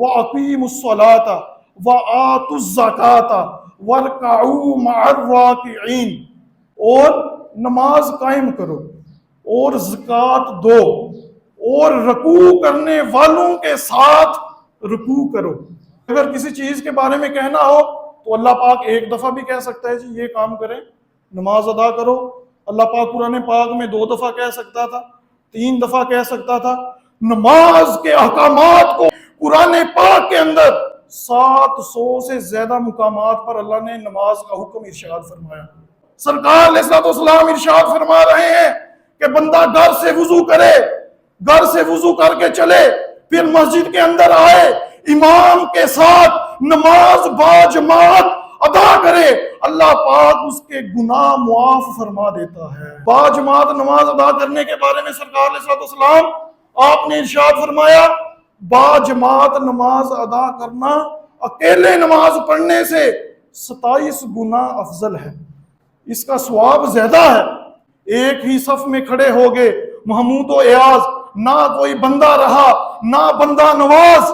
وَأَقِيمُوا الصَّلَاةَ وَآتُوا الزَّكَاةَ وَارْكَعُوا مَعَ الرَّاكِعِينَ، اور نماز قائم کرو اور زکوٰۃ دو اور رکوع کرنے والوں کے ساتھ رکوع کرو۔ اگر کسی چیز کے بارے میں کہنا ہو تو اللہ پاک ایک دفعہ بھی کہہ سکتا ہے جی یہ کام کریں، نماز ادا کرو۔ اللہ پاک قرآن پاک میں 2 دفعہ کہہ سکتا تھا، 3 دفعہ کہہ سکتا تھا۔ نماز کے احکامات کو قرآن پاک کے اندر 700 سے زیادہ مقامات پر اللہ نے نماز کا حکم ارشاد فرمایا۔ سرکار علیہ الصلوۃ والسلام ارشاد فرما رہے ہیں کہ بندہ گھر سے وضو کرے، گھر سے وضو کر کے چلے، پھر مسجد کے اندر آئے، امام کے ساتھ نماز باجماعت ادا کرے، اللہ پاک اس کے گناہ معاف فرما دیتا ہے۔ باجماعت نماز ادا کرنے کے بارے میں سرکار علیہ الصلوۃ والسلام آپ نے ارشاد فرمایا، باجماعت نماز ادا کرنا اکیلے نماز پڑھنے سے 27 گنا افضل ہے، اس کا ثواب زیادہ ہے۔ ایک ہی صف میں کھڑے ہو گئے، محمود و ایاز، نہ کوئی بندہ رہا نہ بندہ نواز،